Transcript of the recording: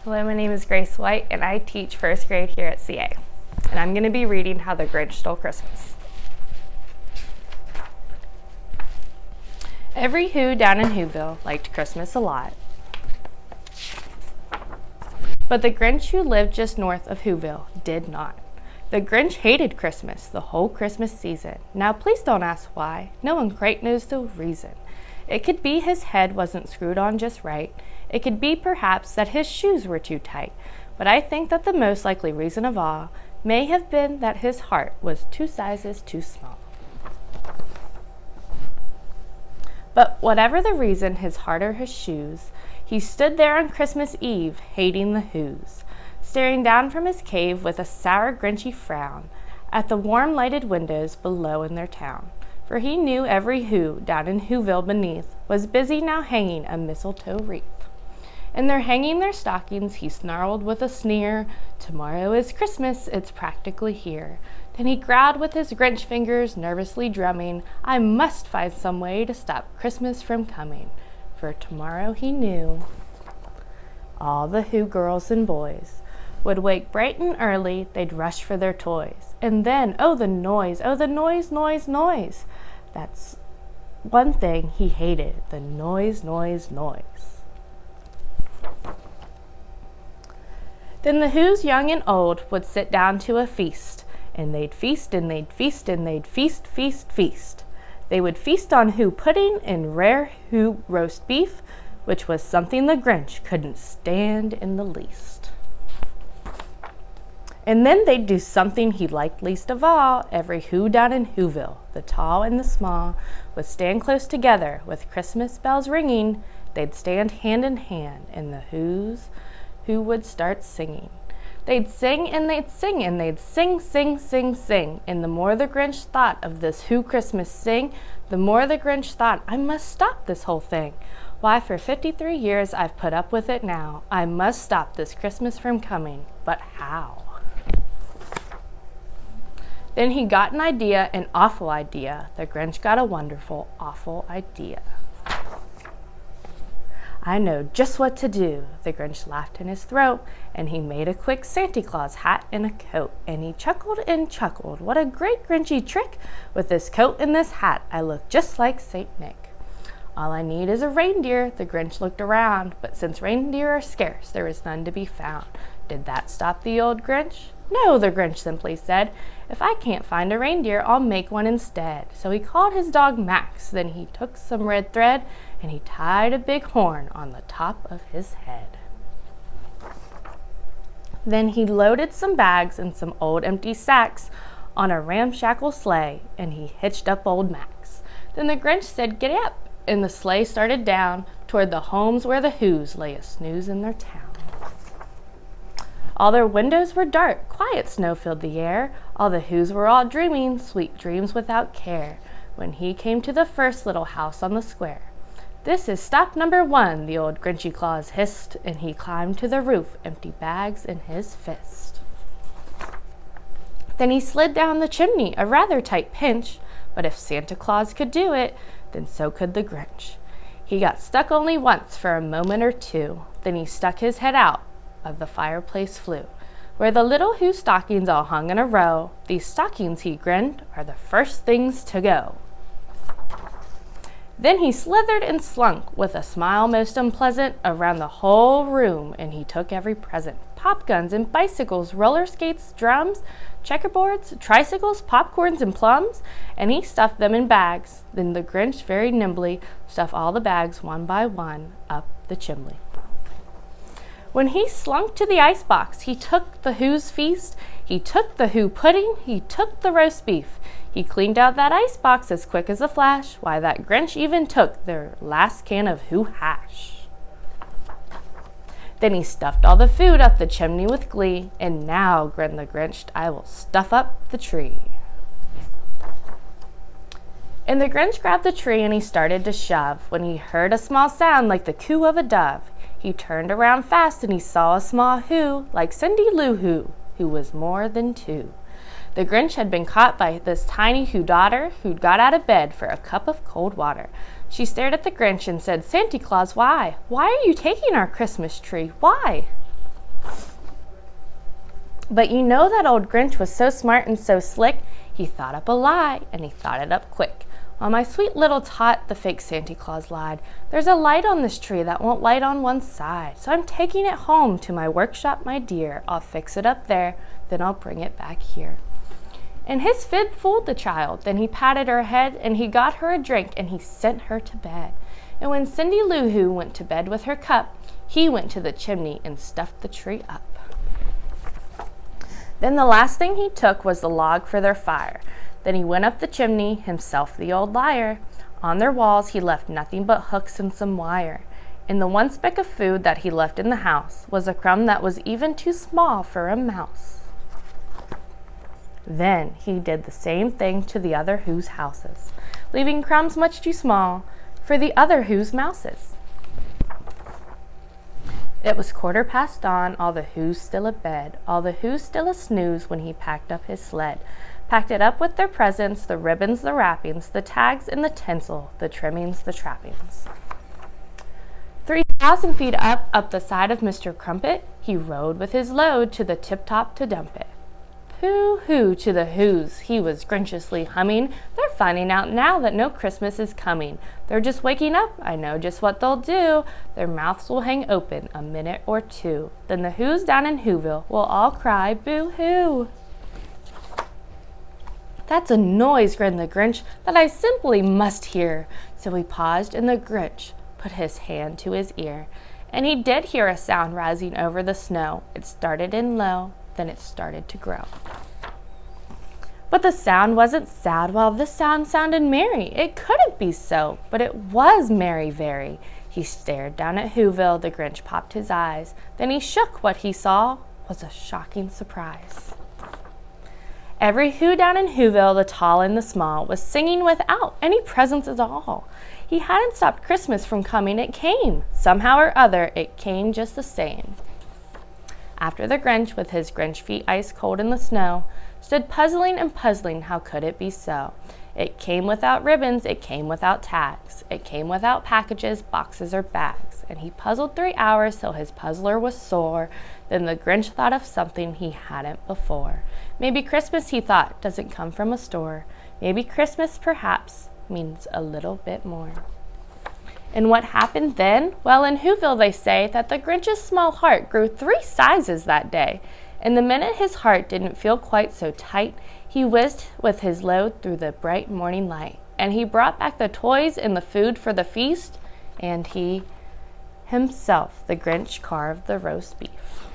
Hello, my name is Grace White, and I teach first grade here at CA. And I'm going to be reading How the Grinch Stole Christmas. Every Who down in Whoville liked Christmas a lot. But the Grinch who lived just north of Whoville did not. The Grinch hated Christmas the whole Christmas season. Now please don't ask why. No one quite knows the reason. It could be his head wasn't screwed on just right. It could be perhaps that his shoes were too tight. But I think that the most likely reason of all may have been that his heart was 2 sizes too small. But whatever the reason, his heart or his shoes, he stood there on Christmas Eve, hating the Whos, staring down from his cave with a sour, grinchy frown at the warm lighted windows below in their town. For he knew every Who down in Whoville beneath was busy now hanging a mistletoe wreath. And they're hanging their stockings, he snarled with a sneer, "Tomorrow is Christmas, it's practically here." Then he growled with his Grinch fingers, nervously drumming, "I must find some way to stop Christmas from coming." For tomorrow he knew all the Who girls and boys would wake bright and early, they'd rush for their toys. And then, oh the noise, noise, noise. That's one thing he hated, the noise, noise, noise. Then the Whos young and old would sit down to a feast, and they'd feast and they'd feast and they'd feast, feast, feast. They would feast on Who pudding and rare Who roast beef, which was something the Grinch couldn't stand in the least. And then they'd do something he liked least of all. Every Who down in Whoville, the tall and the small, would stand close together with Christmas bells ringing. They'd stand hand in hand, and the Whos who would start singing. They'd sing and they'd sing and they'd sing, sing, sing, sing. And the more the Grinch thought of this Who Christmas sing, the more the Grinch thought, I must stop this whole thing. Why, for 53 years I've put up with it now. I must stop this Christmas from coming. But how? Then he got an idea, an awful idea. The Grinch got a wonderful, awful idea. I know just what to do. The Grinch laughed in his throat, and he made a quick Santa Claus hat and a coat. And he chuckled and chuckled. What a great Grinchy trick! With this coat and this hat, I look just like Saint Nick. All I need is a reindeer. The Grinch looked around, but since reindeer are scarce, there was none to be found. Did that stop the old Grinch? No, the Grinch simply said, if I can't find a reindeer, I'll make one instead. So he called his dog Max. Then he took some red thread and he tied a big horn on the top of his head. Then he loaded some bags and some old empty sacks on a ramshackle sleigh, and he hitched up old Max. Then the Grinch said, "Get up," and the sleigh started down toward the homes where the Whos lay a snooze in their town. All their windows were dark, quiet snow filled the air. All the Whos were all dreaming sweet dreams without care, when he came to the first little house on the square. "This is stop number 1, the old Grinchy Claus hissed, and he climbed to the roof, empty bags in his fist. Then he slid down the chimney, a rather tight pinch, but if Santa Claus could do it, then so could the Grinch. He got stuck only once for a moment or two, then he stuck his head out of the fireplace flue, where the little Who stockings all hung in a row. These stockings, he grinned, are the first things to go. Then he slithered and slunk, with a smile most unpleasant, around the whole room, and he took every present. Pop guns and bicycles, roller skates, drums, checkerboards, tricycles, popcorns, and plums, and he stuffed them in bags. Then the Grinch very nimbly stuffed all the bags one by one up the chimney. When he slunk to the icebox, he took the Who's feast, he took the Who pudding, he took the roast beef. He cleaned out that icebox as quick as a flash. Why, that Grinch even took their last can of Who hash. Then he stuffed all the food up the chimney with glee, and now, grinned the Grinch, I will stuff up the tree. And the Grinch grabbed the tree and he started to shove, when he heard a small sound like the coo of a dove. He turned around fast and he saw a small Who, like Cindy Lou Who was more than 2. The Grinch had been caught by this tiny Who daughter who'd got out of bed for a cup of cold water. She stared at the Grinch and said, "Santa Claus, why? Why are you taking our Christmas tree? Why?" But you know that old Grinch was so smart and so slick, he thought up a lie, and he thought it up quick. While my sweet little tot, the fake Santa Claus, lied, there's a light on this tree that won't light on one side. So I'm taking it home to my workshop, my dear. I'll fix it up there, then I'll bring it back here. And his fib fooled the child. Then he patted her head, and he got her a drink, and he sent her to bed. And when Cindy Lou Who went to bed with her cup, he went to the chimney and stuffed the tree up. Then the last thing he took was the log for their fire. Then he went up the chimney, himself the old liar. On their walls he left nothing but hooks and some wire. And the one speck of food that he left in the house was a crumb that was even too small for a mouse. Then he did the same thing to the other Who's houses, leaving crumbs much too small for the other Who's mouses. It was 1/4 dawn, all the Who's still abed, all the Who's still a snooze when he packed up his sled. Packed it up with their presents, the ribbons, the wrappings, the tags and the tinsel, the trimmings, the trappings. 3,000 feet up the side of Mr. Crumpet, he rode with his load to the tip-top to dump it. Pooh-hoo to the Who's, he was grinchiously humming. They're finding out now that no Christmas is coming. They're just waking up, I know just what they'll do. Their mouths will hang open a minute or two. Then the Who's down in Whoville will all cry boo-hoo. That's a noise, grinned the Grinch, that I simply must hear. So he paused, and the Grinch put his hand to his ear. And he did hear a sound rising over the snow. It started in low, then it started to grow. But the sound wasn't sad, while this sound sounded merry. It couldn't be so, but it was merry very. He stared down at Whoville, the Grinch popped his eyes. Then he shook. What he saw was a shocking surprise. Every Who down in Whoville, the tall and the small, was singing without any presents at all. He hadn't stopped Christmas from coming, it came. Somehow or other, it came just the same. After the Grinch, with his Grinch feet ice cold in the snow, stood puzzling and puzzling, how could it be so? It came without ribbons, it came without tags. It came without packages, boxes, or bags. And he puzzled 3 hours till his puzzler was sore. Then the Grinch thought of something he hadn't before. Maybe Christmas, he thought, doesn't come from a store. Maybe Christmas, perhaps, means a little bit more. And what happened then? Well, in Whoville they say that the Grinch's small heart grew 3 sizes that day. And the minute his heart didn't feel quite so tight, he whizzed with his load through the bright morning light. And he brought back the toys and the food for the feast, and he himself, the Grinch, carved the roast beef.